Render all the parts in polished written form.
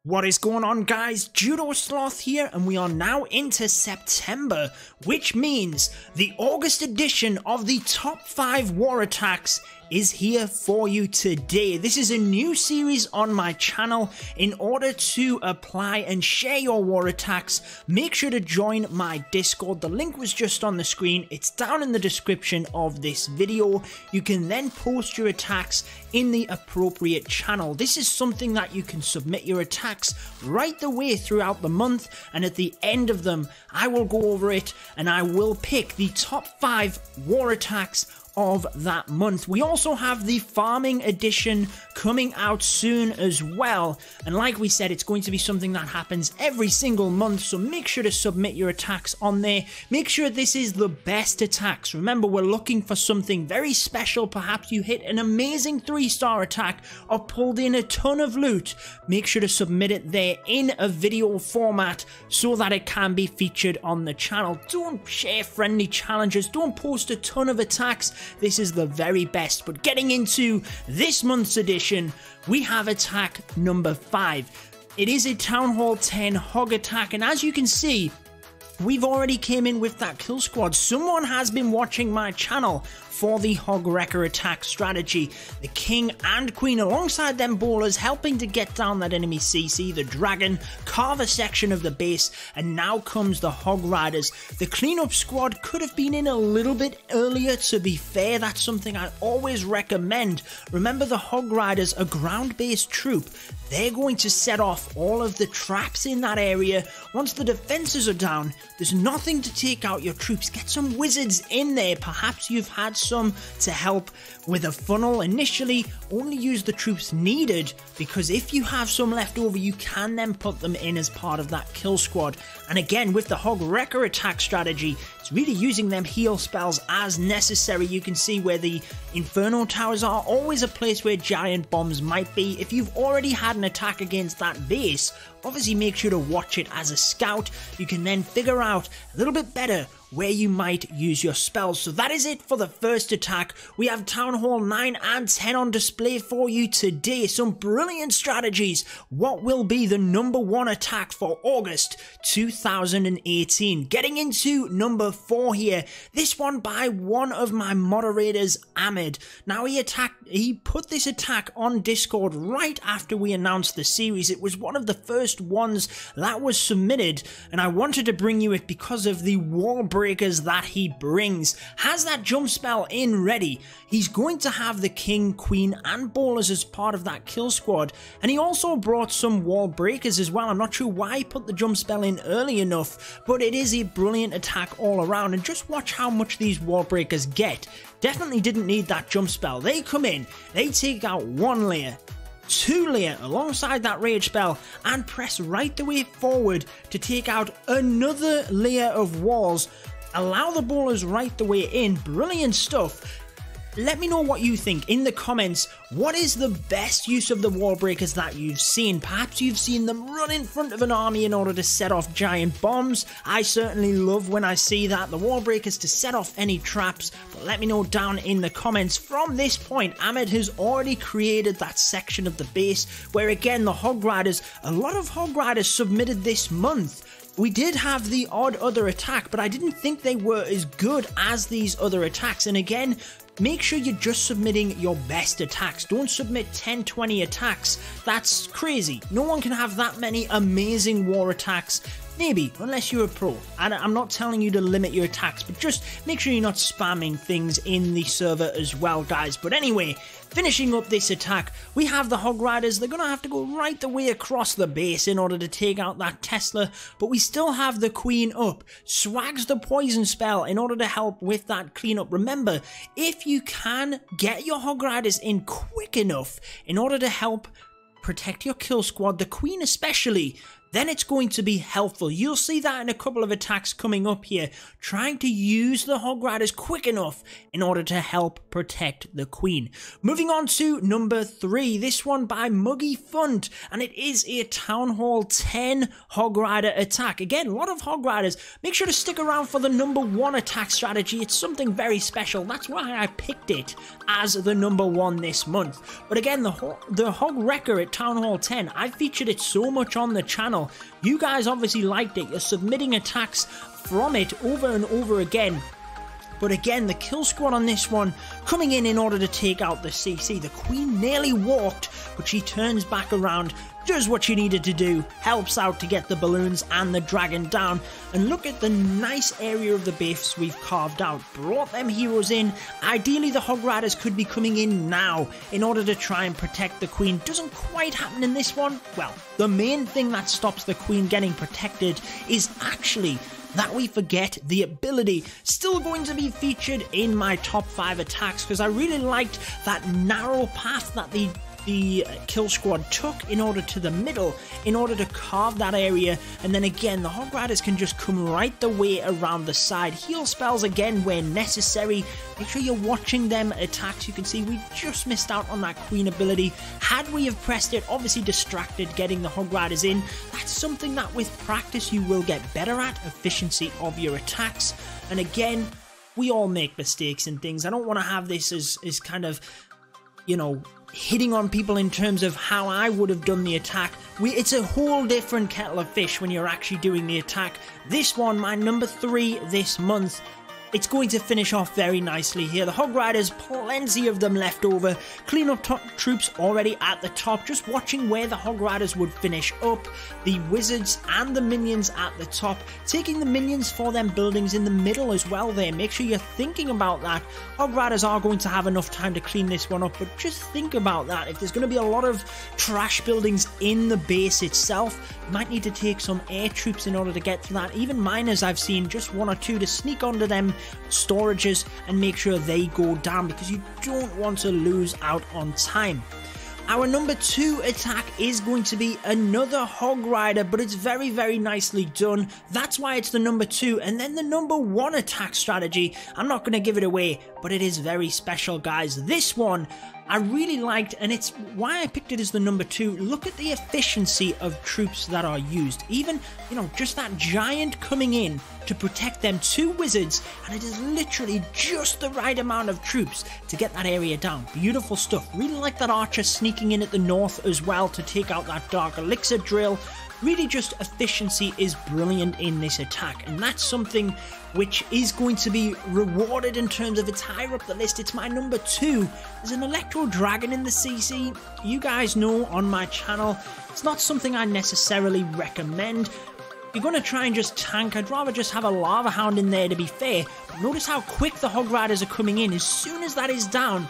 What is going on, guys? Judo Sloth here, and we are now into September, which means the August edition of the top 5 war attacks is here for you today. This is a new series on my channel. In order to apply and share your war attacks, make sure to join my Discord. The link was just on the screen. It's down in the description of this video. You can then post your attacks in the appropriate channel. This is something that you can submit your attacks right the way throughout the month, and at the end of them, I will go over it and I will pick the top 5 war attacks of that month. We also have the farming edition coming out soon as well, and like we said, it's going to be something that happens every single month, so make sure to submit your attacks on there. Make sure this is the best attacks. Remember, we're looking for something very special. Perhaps you hit an amazing 3-star attack or pulled in a ton of loot. Make sure to submit it there in a video format so that it can be featured on the channel. Don't share friendly challenges, don't post a ton of attacks. This is the very best. But getting into this month's edition, we have attack number 5. It is a Town Hall 10 hog attack, and as you can see, we've already came in with that kill squad. Someone has been watching my channel for the hog wrecker attack strategy. The king and queen alongside them bowlers helping to get down that enemy CC, the dragon, carve a section of the base, and now comes the hog riders. The cleanup squad could have been in a little bit earlier, to be fair. That's something I always recommend. Remember, the hog riders are ground-based troop. They're going to set off all of the traps in that area. Once the defenses are down, there's nothing to take out your troops. Get some wizards in there. Perhaps you've had some to help with a funnel. Initially, only use the troops needed, because if you have some left over, you can then put them in as part of that kill squad. And again, with the hog wrecker attack strategy, it's really using them heal spells as necessary. You can see where the inferno towers are, always a place where giant bombs might be. If you've already had an attack against that base, obviously make sure to watch it as a scout. You can then figure out a little bit better where you might use your spells. So that is it for the first attack. We have Town Hall 9 and 10 on display for you today. Some brilliant strategies. What will be the number 1 attack for August 2018? Getting into number 4 here. This one by one of my moderators, Ahmed. Now he put this attack on Discord right after we announced the series. It was one of the first ones that was submitted, and I wanted to bring you it because of the wall breakers that he brings. Has that jump spell in ready. He's going to have the king, queen and bowlers as part of that kill squad, and he also brought some wall breakers as well. I'm not sure why he put the jump spell in early enough, but it is a brilliant attack all around, and just watch how much these wall breakers get. Definitely didn't need that jump spell. They come in, they take out 1 layer, 2 layer alongside that rage spell, and press right the way forward to take out another layer of walls. Allow the bowlers right the way in. Brilliant stuff. Let me know what you think in the comments. What is the best use of the wall breakers that you've seen? Perhaps you've seen them run in front of an army in order to set off giant bombs. I certainly love when I see that, the wall breakers to set off any traps. But let me know down in the comments. From this point, Ahmed has already created that section of the base where, again, the hog riders, a lot of hog riders submitted this month. We did have the odd other attack, but I didn't think they were as good as these other attacks. And again, make sure you're just submitting your best attacks. Don't submit 10, 20 attacks. That's crazy. No one can have that many amazing war attacks. Maybe, unless you're a pro. And I'm not telling you to limit your attacks, but just make sure you're not spamming things in the server as well, guys. But anyway, finishing up this attack, we have the hog riders. They're going to have to go right the way across the base in order to take out that Tesla, but we still have the queen up. Swags the poison spell in order to help with that cleanup. Remember, if you can get your hog riders in quick enough in order to help protect your kill squad, the queen especially, then it's going to be helpful. You'll see that in a couple of attacks coming up here, trying to use the Hog Riders quick enough in order to help protect the Queen. Moving on to number 3, this one by Muggy Funt, and it is a Town Hall 10 Hog Rider attack. Again, a lot of Hog Riders. Make sure to stick around for the number 1 attack strategy. It's something very special. That's why I picked it as the number 1 this month. But again, the Hog Wrecker at Town Hall 10, I featured it so much on the channel. You guys obviously liked it. You're submitting attacks from it over and over again. But again, the kill squad on this one coming in order to take out the CC. The Queen nearly walked, but she turns back around, does what she needed to do, helps out to get the balloons and the dragon down. And look at the nice area of the base we've carved out. Brought them heroes in. Ideally, the Hog Riders could be coming in now in order to try and protect the Queen. Doesn't quite happen in this one. Well, the main thing that stops the Queen getting protected is actually that we forget the ability. Still going to be featured in my top 5 attacks because I really liked that narrow path that the kill squad took in order to the middle in order to carve that area. And then again, the Hog Riders can just come right the way around the side. Heal spells again where necessary. Make sure you're watching them attacks. You can see we just missed out on that Queen ability. Had we have pressed it, obviously distracted getting the Hog Riders in. That's something that with practice you will get better at, efficiency of your attacks. And again, we all make mistakes and things. I don't want to have this as kind of, you know, hitting on people in terms of how I would have done the attack. It's a whole different kettle of fish when you're actually doing the attack. This one, my number 3 this month, it's going to finish off very nicely here. The Hog Riders, plenty of them left over. Clean up troops already at the top. Just watching where the Hog Riders would finish up. The Wizards and the Minions at the top. Taking the Minions for them buildings in the middle as well there. Make sure you're thinking about that. Hog Riders are going to have enough time to clean this one up, but just think about that. If there's going to be a lot of trash buildings in the base itself, you might need to take some air troops in order to get to that. Even miners, I've seen just 1 or 2 to sneak onto them storages and make sure they go down because you don't want to lose out on time. Our number 2 attack is going to be another Hog Rider, but it's very, very nicely done. That's why it's the number 2. And then the number 1 attack strategy, I'm not going to give it away, but it is very special, guys. This one I really liked, and it's why I picked it as the number 2. Look at the efficiency of troops that are used. Even, you know, just that giant coming in to protect them 2 wizards, and it is literally just the right amount of troops to get that area down. Beautiful stuff. Really like that archer sneaking in at the north as well to take out that dark elixir drill. Really just efficiency is brilliant in this attack, and that's something which is going to be rewarded in terms of it's higher up the list. It's my number 2. There's an Electro Dragon in the CC. You guys know on my channel, it's not something I necessarily recommend. If you're going to try and just tank, I'd rather just have a Lava Hound in there to be fair. But notice how quick the Hog Riders are coming in. As soon as that is down,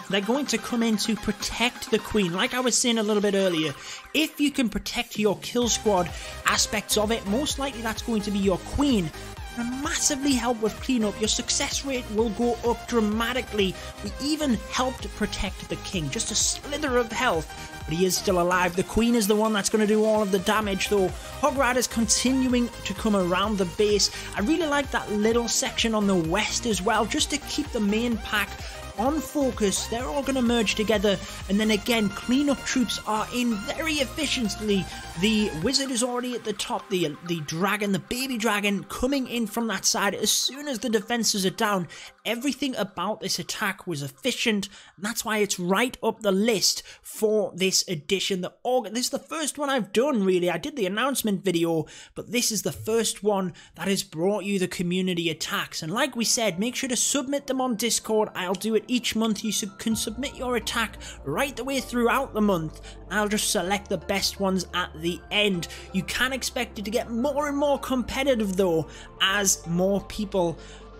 they're going to come in to protect the Queen. Like I was saying a little bit earlier, if you can protect your kill squad aspects of it, most likely that's going to be your Queen. And massively help with cleanup. Your success rate will go up dramatically. We even helped protect the King. Just a slither of health, but he is still alive. The Queen is the one that's going to do all of the damage though. Hog Riders continuing to come around the base. I really like that little section on the west as well, just to keep the main pack on focus. They're all going to merge together, and then again cleanup troops are in very efficiently. The wizard is already at the top, the dragon, the baby dragon coming in from that side as soon as the defenses are down. Everything about this attack was efficient, and that's why it's right up the list for this edition. This is the first one I've done, really. I did the announcement video, but this is the first one that has brought you the community attacks. And like we said, make sure to submit them on Discord. I'll do it each month. You can submit your attack right the way throughout the month. I'll just select the best ones at the end. You can expect it to get more and more competitive though, as more people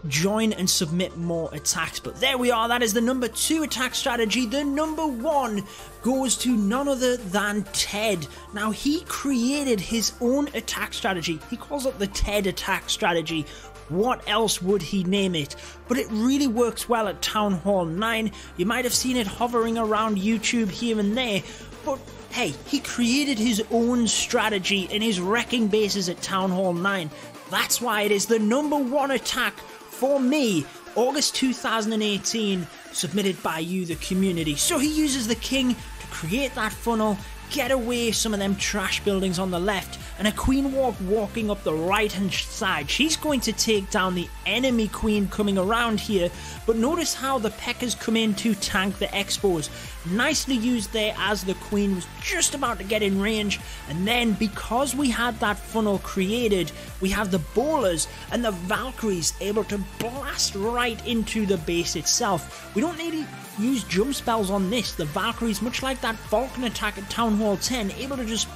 join and submit more attacks. But there we are. That is the number 2 attack strategy. The number 1 goes to none other than Ted. Now, he created his own attack strategy. He calls it the Ted attack strategy. What else would he name it? But it really works well at Town Hall 9. You might have seen it hovering around YouTube here and there, but Hey, he created his own strategy in his wrecking bases at Town Hall 9. That's why it is the #1 attack for me, August 2018, submitted by you, the community. So he uses the king to create that funnel, get away some of them trash buildings on the left, and a queen walking up the right hand side. She's going to take down the enemy queen coming around here, but notice how the P.E.K.K.A.s come in to tank the expos. Nicely used there as the queen was just about to get in range, and then because we had that funnel created, we have the bowlers and the Valkyries able to blast right into the base itself. We don't need to use jump spells on this. The Valkyries, much like that Vulcan attack at Town Hall 10, able to just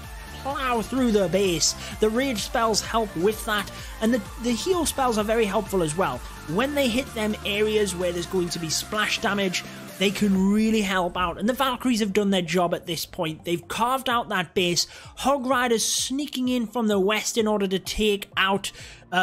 plow through the base. The rage spells help with that, and the heal spells are very helpful as well. When they hit them areas where there's going to be splash damage, they can really help out, and the Valkyries have done their job at this point. They've carved out that base. Hog Riders sneaking in from the west in order to take out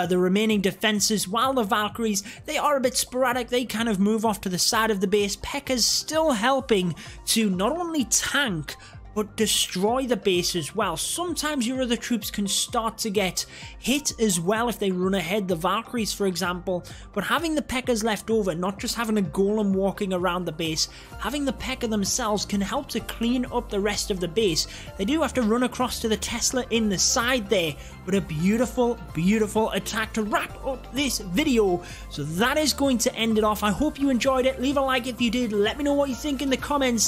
the remaining defenses, while the Valkyries, they are a bit sporadic. They kind of move off to the side of the base. P.E.K.K.A.s still helping to not only tank, but destroy the base as well. Sometimes your other troops can start to get hit as well if they run ahead, the Valkyries for example, but having the P.E.K.K.A.s left over, not just having a golem walking around the base, having the P.E.K.K.A. themselves can help to clean up the rest of the base. They do have to run across to the Tesla in the side there, but a beautiful, beautiful attack to wrap up this video. So that is going to end it off. I hope you enjoyed it. Leave a like if you did. Let me know what you think in the comments.